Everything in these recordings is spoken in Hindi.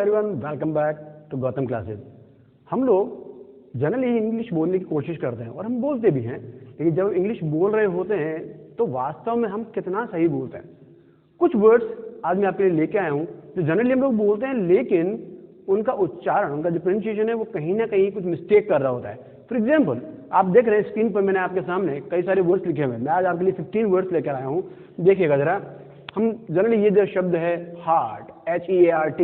Everyone, welcome back to Gautam classes. हम लोग जनरली इंग्लिश बोलने की कोशिश करते हैं और हम बोलते भी हैं, लेकिन जब इंग्लिश बोल रहे होते हैं तो वास्तव में हम कितना सही बोलते हैं। कुछ वर्ड्स आज मैं आपके लिए लेके आया हूँ जो जनरली हम लोग बोलते हैं, लेकिन उनका उच्चारण, उनका जो प्रोनाउंसिएशन है वो कहीं ना कहीं कुछ मिस्टेक कर रहा होता है। फॉर एग्जाम्पल, आप देख रहे हैं स्क्रीन पर मैंने आपके सामने कई सारे वर्ड्स लिखे हुए हैं। मैं आज आपके लिए 15 वर्ड्स लेकर आया हूँ। देखिएगा जरा। हम जनरली ये जो शब्द है heart, HEART,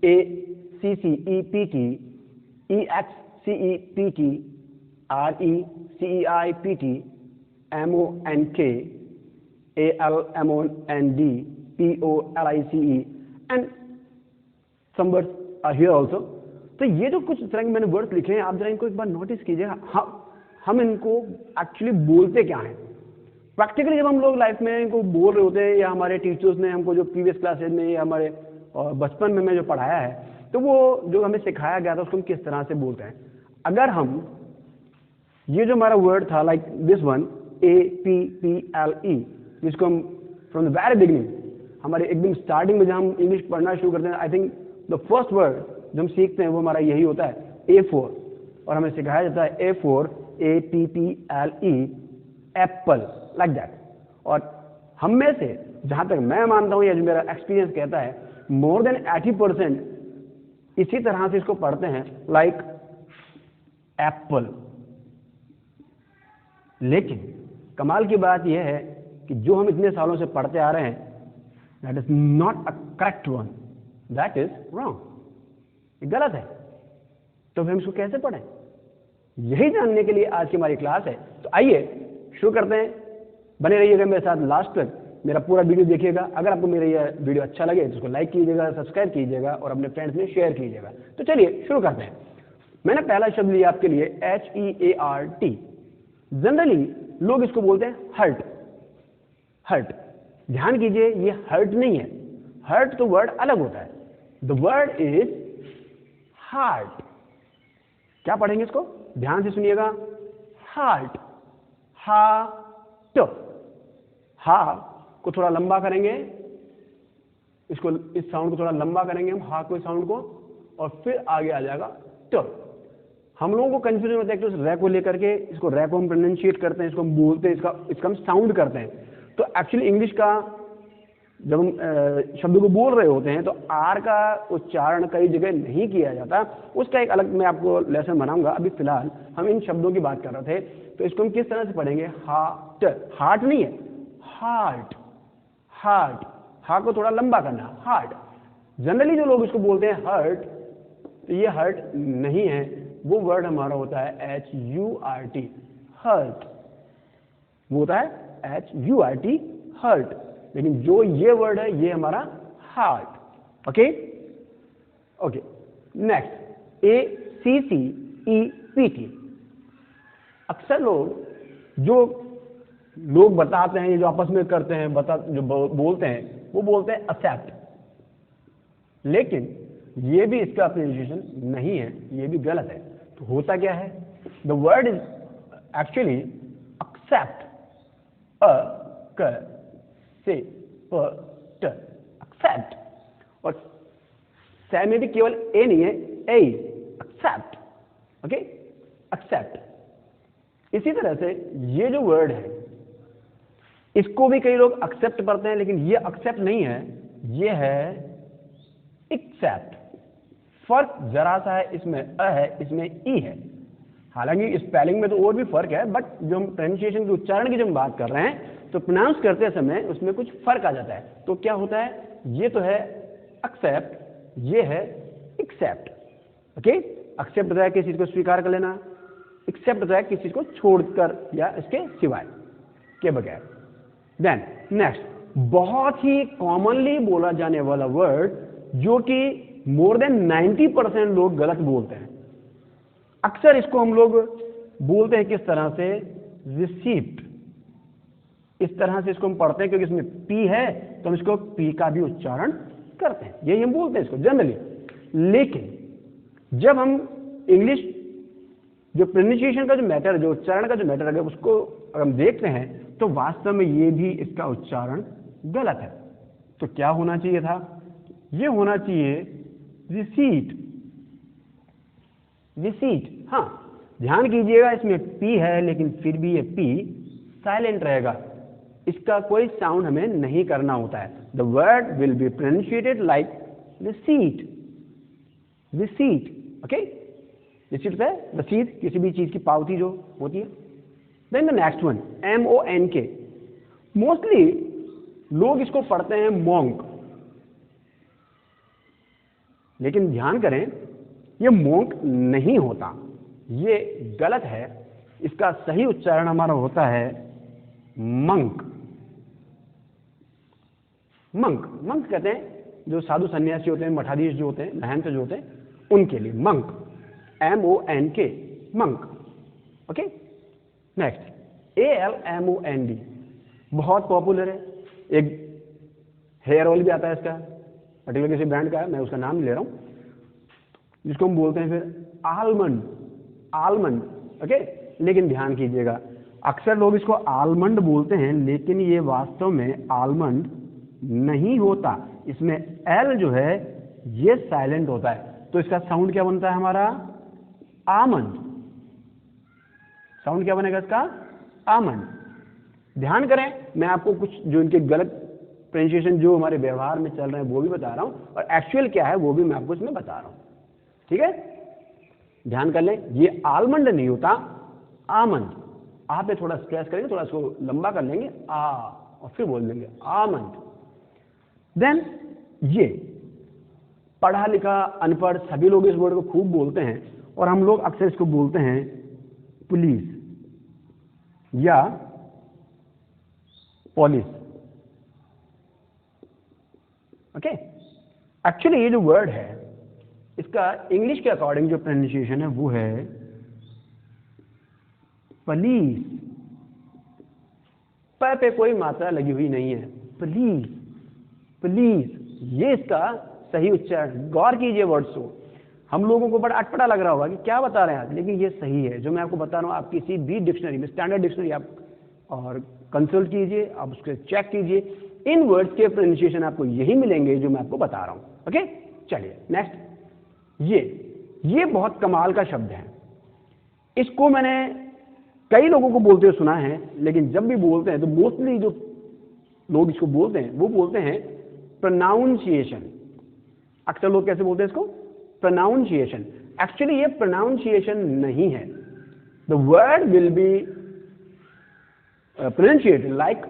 ACCEPT, EXCEPT, RECEIPT, MONK, ALMOND, POLICE and some words are here also। तो ये जो कुछ तरह के मैंने वर्ड्स लिखे हैं, आप जरा इनको एक बार नोटिस कीजिएगा। हम इनको एक्चुअली बोलते क्या हैं। प्रैक्टिकली जब हम लोग लाइफ में इनको बोल रहे होते हैं, या हमारे टीचर्स ने हमको जो प्रीवियस क्लासेज में या हमारे बचपन में जो पढ़ाया है, तो वो जो हमें सिखाया गया था उसको हम किस तरह से बोलते हैं। अगर हम ये जो हमारा वर्ड था लाइक दिस वन APPLE, जिसको हम फ्रॉम द वेरी बिगिनिंग, हमारे एकदम स्टार्टिंग में जब हम इंग्लिश पढ़ना शुरू करते हैं, I think the first word जो हम सीखते हैं वो हमारा यही होता है A4, और हमें सिखाया जाता है A4 APPLE, Apple, like that. और हम में से जहां तक मैं मानता हूं या जो मेरा एक्सपीरियंस कहता है, मोर देन 80% इसी तरह से इसको पढ़ते हैं, लाइक एप्पल। लेकिन कमाल की बात यह है कि जो हम इतने सालों से पढ़ते आ रहे हैं, that is not a correct one, that is wrong, गलत है। तो फिर हम इसको कैसे पढ़ें, यही जानने के लिए आज की हमारी क्लास है। तो आइए शुरू करते हैं। बने रहिएगा मेरे साथ लास्ट तक, मेरा पूरा वीडियो देखिएगा। अगर आपको मेरा यह वीडियो अच्छा लगे तो उसको लाइक कीजिएगा, सब्सक्राइब कीजिएगा और अपने फ्रेंड्स में शेयर कीजिएगा। तो चलिए शुरू करते हैं। मैंने पहला शब्द लिया आपके लिए HEART। जनरली लोग इसको बोलते हैं हर्ट। हर्ट, ध्यान कीजिए, ये हर्ट नहीं है। हर्ट तो वर्ड अलग होता है। The word is heart. क्या पढ़ेंगे इसको, ध्यान से सुनिएगा। Heart, heart. हा को थोड़ा लंबा करेंगे, इसको, इस साउंड को थोड़ा लंबा करेंगे हम, हा को, इस साउंड को, और फिर आगे आ जाएगा ट। हम लोगों को कंफ्यूजन होता है कि उस रै को लेकर के, इसको रै को हम प्रोनाउंशिएट करते हैं, इसको हम बोलते हैं, इसका हम साउंड करते हैं। तो एक्चुअली इंग्लिश का जब हम शब्द को बोल रहे होते हैं तो आर का उच्चारण कई जगह नहीं किया जाता। उसका एक अलग मैं आपको लेसन बनाऊंगा। अभी फिलहाल हम इन शब्दों की बात कर रहे थे, तो इसको हम किस तरह से पढ़ेंगे। हार्ट, हार्ट नहीं है, हार्ट। हार्ट, हा को थोड़ा लंबा करना, हार्ट। जनरली जो लोग इसको बोलते हैं हर्ट, तो ये हर्ट नहीं है। वो वर्ड हमारा होता है HURT, हर्ट। वो होता है HURT, हर्ट। लेकिन जो ये वर्ड है ये हमारा heart. Okay okay. Next ACCEPT। अक्सर लोग बताते हैं, जो आपस में करते हैं, जो बोलते हैं, वो बोलते हैं एक्सेप्ट। लेकिन ये भी इसका प्रोनाउंसिएशन नहीं है, ये भी गलत है। तो होता क्या है, the word is actually except. से एक्सेप्ट, और से में भी केवल ए नहीं है, ए, एक्सेप्ट। Okay, accept. इसी तरह से ये जो वर्ड है, इसको भी कई लोग एक्सेप्ट पढ़ते हैं, लेकिन ये एक्सेप्ट नहीं है, ये है एक्सेप्ट। फर्क जरा सा है, इसमें अ है, इसमें ई है। हालांकि स्पेलिंग में तो और भी फर्क है, बट जो हम प्रोनाउंसिएशन के उच्चारण की जब हम बात कर रहे हैं, तो प्रोनाउंस करते समय उसमें कुछ फर्क आ जाता है। तो क्या होता है, ये तो है एक्सेप्ट, ये है एक्सेप्ट। ओके, एक्सेप्ट होता है किसी चीज को स्वीकार कर लेना, एक्सेप्ट होता है किसी चीज को छोड़कर या इसके सिवाय के बगैर। देन नेक्स्ट, बहुत ही कॉमनली बोला जाने वाला वर्ड, जो कि मोर देन 90% लोग गलत बोलते हैं। अक्सर इसको हम लोग बोलते हैं किस तरह से, रिसीप्ट। इस तरह से इसको हम पढ़ते हैं, क्योंकि इसमें पी है तो हम इसको पी का भी उच्चारण करते हैं, यही हम बोलते हैं इसको जनरली। लेकिन जब हम इंग्लिश जो प्रोनाउंसिएशन का जो मैटर, जो उच्चारण का जो मैटर, अगर उसको हम देखते हैं, तो वास्तव में ये भी इसका उच्चारण गलत है। तो क्या होना चाहिए था, ये होना चाहिए रिसीट, रिसीट। हाँ, ध्यान कीजिएगा इसमें P है लेकिन फिर भी ये P साइलेंट रहेगा, इसका कोई साउंड हमें नहीं करना होता है। The word will be pronounciated like receipt, receipt. Okay, receipt है रसीद, किसी भी चीज की पावती जो होती है। Then the next one MONK। Mostly लोग इसको पढ़ते हैं मॉन्क, लेकिन ध्यान करें ये मॉन्क नहीं होता, ये गलत है। इसका सही उच्चारण हमारा होता है मंक। मंक, मंक कहते हैं जो साधु सन्यासी होते हैं, मठाधीश जो होते हैं, महंत जो होते हैं, उनके लिए monk, MONK, monk. Okay, next ALMOND, बहुत पॉपुलर है। एक हेयर ऑयल भी आता है इसका, पर्टिकुलर किसी ब्रांड का है, मैं उसका नाम नहीं ले रहा हूं, जिसको हम बोलते हैं फिर आलमंड, आलमंड। ओके, लेकिन ध्यान कीजिएगा अक्सर लोग इसको आलमंड बोलते हैं, लेकिन ये वास्तव में आलमंड नहीं होता। इसमें एल जो है ये साइलेंट होता है, तो इसका साउंड क्या बनता है हमारा? आमंड। साउंड क्या बनेगा इसका? आमंड। ध्यान करें, मैं आपको कुछ जो इनके गलत प्रोनाउंसिएशन जो हमारे व्यवहार में चल रहे हैं वो भी बता रहा हूं, और एक्चुअल क्या है वो भी मैं आपको इसमें बता रहा हूं। ठीक है, ध्यान कर लें, ये आलमंड नहीं होता, आमंड। आप पे थोड़ा स्ट्रेस करेंगे, थोड़ा इसको लंबा कर लेंगे आ, और फिर बोल देंगे आमंड। देन ये पढ़ा लिखा अनपढ़ सभी लोग इस वर्ड को खूब बोलते हैं, और हम लोग अक्सर इसको बोलते हैं पुलिस या पुलिस। ओके, एक्चुअली ये जो वर्ड है इसका इंग्लिश के अकॉर्डिंग जो प्रोनाउंसिएशन है वो है पुलिस। पे कोई मात्रा लगी हुई नहीं है, पुलिस, पुलिस, ये इसका सही उच्चारण। गौर कीजिए वर्ड्स को, हम लोगों को बड़ा अटपटा लग रहा होगा कि क्या बता रहे हैं आप, लेकिन ये सही है जो मैं आपको बता रहा हूं। आप किसी भी डिक्शनरी में, स्टैंडर्ड डिक्शनरी आप और कंसल्ट कीजिए, आप उसके चेक कीजिए, इन वर्ड्स के प्रोनाउंसिएशन आपको यही मिलेंगे जो मैं आपको बता रहा हूं। ओके, चलिए नेक्स्ट। ये बहुत कमाल का शब्द है, इसको मैंने कई लोगों को बोलते हुए सुना है, लेकिन जब भी बोलते हैं तो मोस्टली जो लोग इसको बोलते हैं वो बोलते हैं प्रोनाउंसिएशन। अक्सर लोग कैसे बोलते हैं इसको? प्रोनाउंसिएशन। एक्चुअली ये प्रोनाउंसिएशन नहीं है। The word will be pronounciated like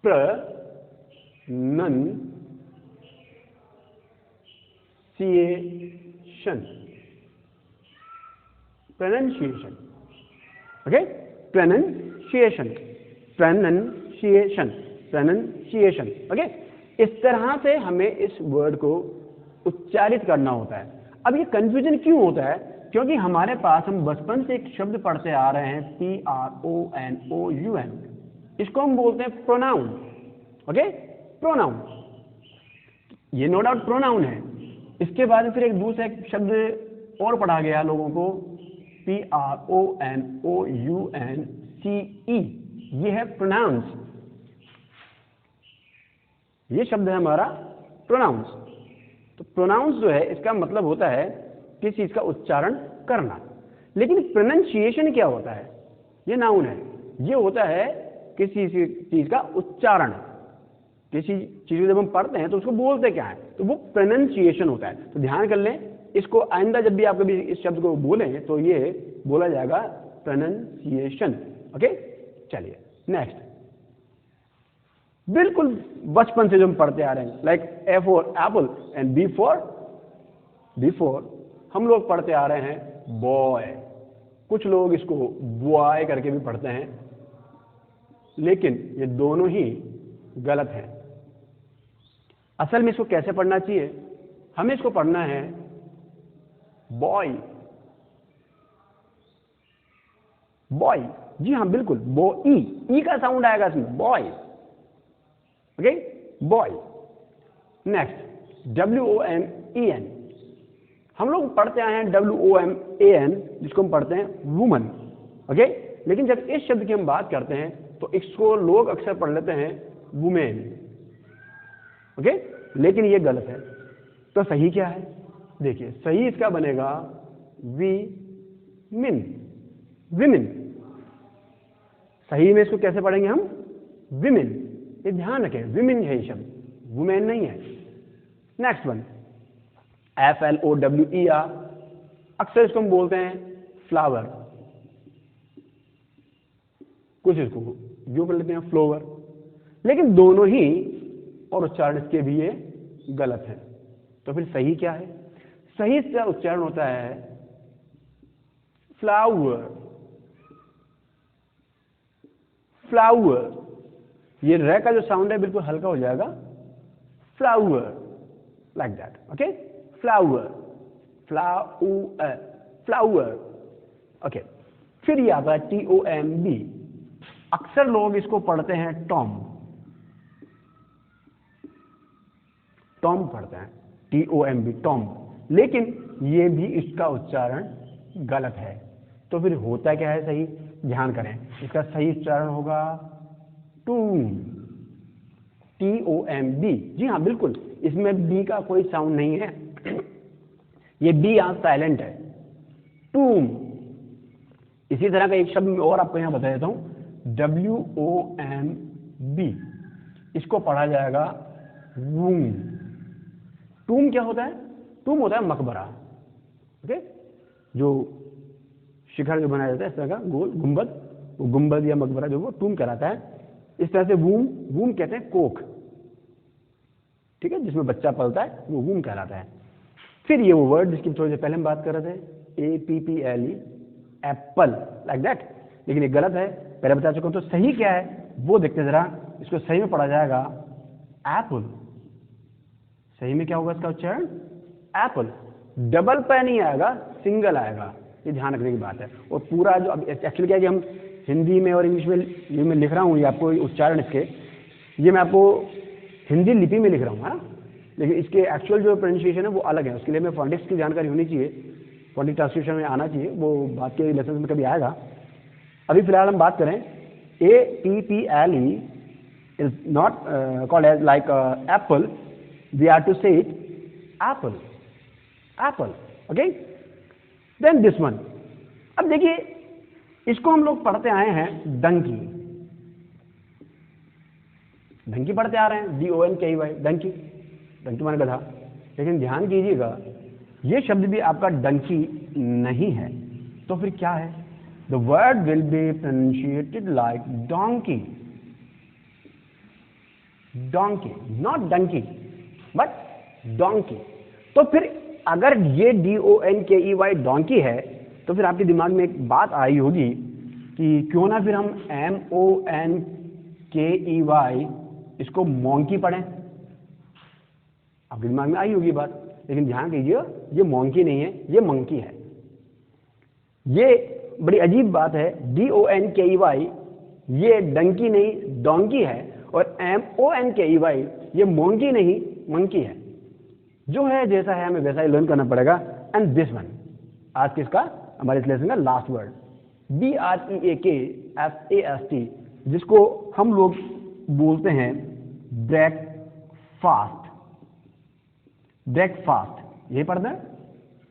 pronunciation, pronunciation, okay, pronunciation, pronunciation, pronunciation, okay। इस तरह से हमें इस वर्ड को उच्चारित करना होता है। अब ये कंफ्यूजन क्यों होता है? क्योंकि हमारे पास, हम बचपन से एक शब्द पढ़ते आ रहे हैं PRONOUN, इसको हम बोलते हैं प्रोनाउन। ओके, प्रोनाउन, ये नो डाउट प्रोनाउन है। इसके बाद फिर एक दूसरा एक शब्द और पढ़ा गया लोगों को, PRONOUNCE, ये है प्रोनाउंस। ये शब्द है हमारा प्रोनाउंस। तो प्रोनाउंस जो है इसका मतलब होता है किसी चीज का उच्चारण करना, लेकिन प्रोनाउंसिएशन क्या होता है? ये नाउन है, ये होता है किसी चीज का उच्चारण। किसी चीज को जब हम पढ़ते हैं तो उसको बोलते क्या है, तो वो प्रोनाउंसिएशन होता है। तो ध्यान कर लें, इसको आइंदा जब भी आप कभी इस शब्द को बोलें तो ये बोला जाएगा प्रोनाउंसिएशन। ओके, चलिए नेक्स्ट। बिल्कुल बचपन से जो हम पढ़ते आ रहे हैं, like A for Apple and B for हम लोग पढ़ते आ रहे हैं बॉय। कुछ लोग इसको बॉय करके भी पढ़ते हैं, लेकिन ये दोनों ही गलत है। असल में इसको कैसे पढ़ना चाहिए? हमें इसको पढ़ना है बॉय, बॉय। जी हाँ, बिल्कुल, ई का साउंड आएगा इसमें, boy. Okay, boy. Next WOMAN, हम लोग पढ़ते आए हैं WOMAN, जिसको हम पढ़ते हैं वुमन। ओके, लेकिन जब इस शब्द की हम बात करते हैं तो इसको लोग अक्सर पढ़ लेते हैं वुमेन। ओके, लेकिन ये गलत है। तो सही क्या है? देखिए सही इसका बनेगा वी मिन, विमेन। सही में इसको कैसे पढ़ेंगे हम? विमेन। ये ध्यान रखें, विमेन है ये शब्द, वुमेन नहीं है। नेक्स्ट वन, FLOWER, अक्सर इसको हम बोलते हैं फ्लावर, कुछ इसको जो कर लेते हैं फ्लोवर, लेकिन दोनों ही और उच्चारण इसके भी ये गलत है। तो फिर सही क्या है? सही इसका उच्चारण होता है फ्लावर, फ्लावर। ये र का जो साउंड है बिल्कुल हल्का हो जाएगा, flower, like that, okay, flower, flower, flower, okay. फिर ये आता है TOMB, अक्सर लोग इसको पढ़ते हैं टॉम, टॉम पढ़ते हैं, TOMB, टॉम, लेकिन ये भी इसका उच्चारण गलत है। तो फिर होता क्या है सही? ध्यान करें, इसका सही उच्चारण होगा टूम, TOMB। जी हाँ बिल्कुल, इसमें बी का कोई साउंड नहीं है, ये बी यहाँ साइलेंट है, टूम। इसी तरह का एक शब्द और आपको यहाँ बता देता हूँ, WOMB, इसको पढ़ा जाएगा वूम। टूम क्या होता है? टूम होता है मकबरा, ओके, जो शिखर जो बनाया जाता है इस तरह का गोल गुंबद, वो गुंबद या मकबरा जो वो टूम कहलाता है। इस तरह से वूम, वूम कहते हैं कोख, ठीक है, जिसमें बच्चा पलता है वो वूम कहलाता है। फिर ये वो वर्ड जिसकी थोड़ी देर पहले हम बात कर रहे थे, APPLE, एप्पल, लाइक दैट, लेकिन ये गलत है, पहले बता चुका हूं। तो सही क्या है वो देखते जरा, इसको सही में पढ़ा जाएगा एप्पल। सही में क्या होगा इसका उच्चारण? एप्पल। डबल पे नहीं आएगा, सिंगल आएगा, ये ध्यान रखने की बात है। और पूरा जो अब एक्चुअली क्या है कि हम हिंदी में और इंग्लिश में ये मैं लिख रहा हूँ, ये आपको उच्चारण इसके, ये मैं आपको हिंदी लिपि में लिख रहा हूँ, है ना, लेकिन इसके एक्चुअल जो प्रोनाउंसिएशन है वो अलग है। उसके लिए मैं फोनेटिक्स की जानकारी होनी चाहिए, फोनेटिक ट्रांसक्रिप्शन में आना चाहिए, वो बात के लेसन में कभी आएगा। अभी फिलहाल हम बात करें, APPLE is not called as like apple, we are to say it apple, apple, okay, then this one। अब देखिए इसको हम लोग पढ़ते आए हैं डंकी, डंकी पढ़ते आ रहे हैं, DONKEY, डंकी, डंकी माने गधा। लेकिन ध्यान कीजिएगा ये शब्द भी आपका डंकी नहीं है, तो फिर क्या है? The word will be pronunciated like donkey, donkey, not donkey, but donkey। तो फिर अगर ये DONKEY डोंकी है, तो फिर आपके दिमाग में एक बात आई होगी कि क्यों ना फिर हम MONKEY इसको मोंकी पढ़ें। आपके दिमाग में आई होगी बात, लेकिन ध्यान कीजिए ये मोंकी नहीं है, ये मंकी है। ये बड़ी अजीब बात है, DONKEY ये डंकी नहीं डोंकी है, और MONKEY ये मोंकी नहीं मंकी है। जो है जैसा है हमें वैसा ही लर्न करना पड़ेगा। एंड दिस वन, आज किसका हमारे इस लेसन का लास्ट वर्ड, BREAKFAST, जिसको हम लोग बोलते हैं ब्रेकफास्ट, ब्रेकफास्ट, यही पढ़ते हैं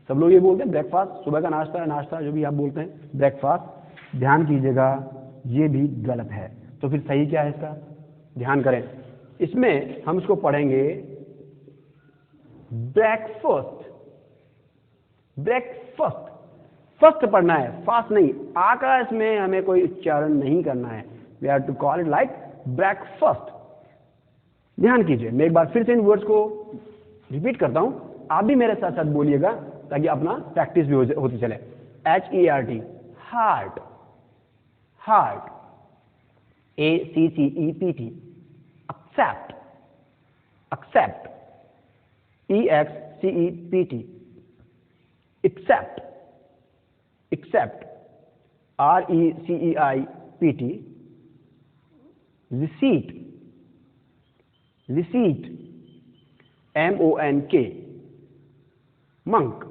सब लोग, ये बोलते हैं ब्रेकफास्ट, सुबह का नाश्ता, नाश्ता जो भी आप बोलते हैं ब्रेकफास्ट। ध्यान कीजिएगा ये भी गलत है। तो फिर सही क्या है इसका? ध्यान करें, इसमें हम इसको पढ़ेंगे ब्रेकफास्ट, ब्रेकफास्ट, फर्स्ट पढ़ना है, फास्ट नहीं। आकाश में हमें कोई उच्चारण नहीं करना है, we have to call it like breakfast. ध्यान कीजिए, मैं एक बार फिर से इन वर्ड्स को रिपीट करता हूं, आप भी मेरे साथ साथ बोलिएगा ताकि अपना प्रैक्टिस भी होती चले। HEART, heart, heart, ACCEPT, accept, accept, EXCEPT, accept, accept, RECEIPT, receipt, receipt, MONK, monk,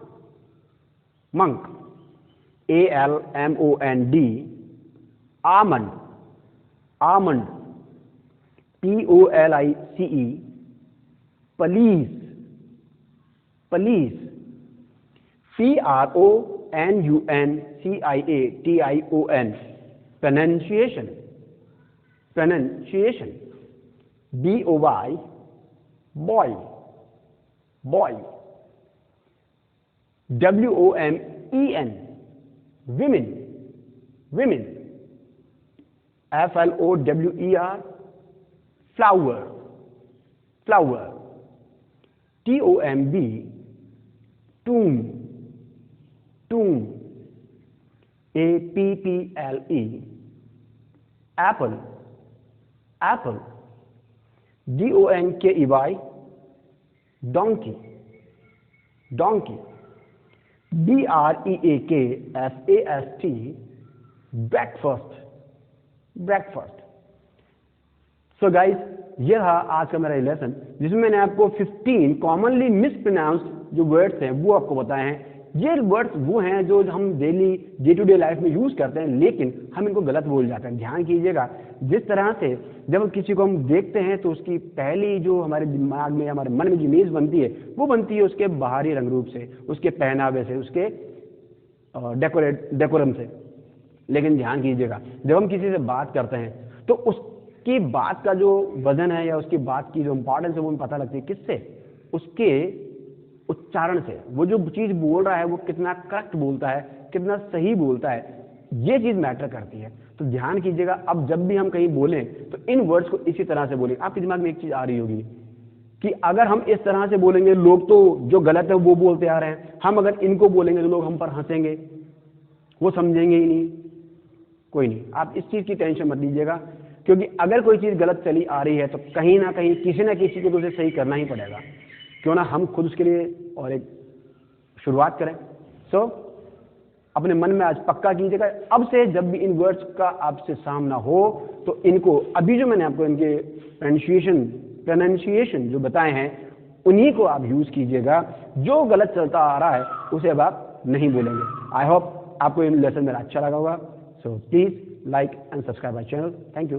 monk, ALMOND, almond, almond, POLICE, police, police, P-R-O-N-U-N-C-I-A-T-I-O-N, pronunciation, pronunciation, B-O-Y, boy, boy, W-O-M-E-N, women, women, F-L-O-W-E-R, flower, flower, T-O-M-B, tomb, tomb, A-P-P-L-E, apple, apple, D-O-N-K-E-Y, donkey, donkey, B-R-E-A-K-F-A-S-T, breakfast, breakfast. So guys, ये रहा आज का मेरा लेसन, जिसमें मैंने आपको 15 कॉमनली मिसप्रोनाउंस्ड जो वर्ड्स हैं वो आपको बताए हैं। ये वर्ड्स वो हैं जो हम daily day to day life में यूज करते हैं, लेकिन हम इनको गलत बोल जाते हैं। ध्यान कीजिएगा, जिस तरह से जब किसी को हम देखते हैं तो उसकी पहली जो हमारे दिमाग में, हमारे मन में जो इमेज बनती है, वो बनती है उसके बाहरी रंग रूप से, उसके पहनावे से, उसके डेकोरम से। लेकिन ध्यान कीजिएगा, जब हम किसी से बात करते हैं तो उसकी बात का जो वजन है या उसकी बात की जो इंपॉर्टेंस है वो हमें पता लगती है किससे? उसके उच्चारण से। वो जो चीज बोल रहा है वो कितना करेक्ट बोलता है, कितना सही बोलता है, ये चीज मैटर करती है। तो ध्यान कीजिएगा, अब जब भी हम कहीं बोलें तो इन वर्ड्स को इसी तरह से बोलें। आपके दिमाग में एक चीज आ रही होगी कि अगर हम इस तरह से बोलेंगे, लोग तो जो गलत है वो बोलते आ रहे हैं, हम अगर इनको बोलेंगे तो लोग हम पर हंसेंगे, वो समझेंगे ही नहीं। कोई नहीं, आप इस चीज की टेंशन मत लीजिएगा, क्योंकि अगर कोई चीज गलत चली आ रही है तो कहीं ना कहीं किसी ना किसी को तो उसे सही करना ही पड़ेगा। क्यों ना हम खुद उसके लिए और एक शुरुआत करें। सो अपने मन में आज पक्का कीजिएगा, अब से जब भी इन वर्ड्स का आपसे सामना हो तो इनको, अभी जो मैंने आपको इनके प्रोनाउंसिएशन जो बताए हैं उन्हीं को आप यूज कीजिएगा। जो गलत चलता आ रहा है उसे अब आप नहीं बोलेंगे। आई होप आपको ये लेसन मेरा अच्छा लगा होगा। So please like and subscribe my channel. Thank you.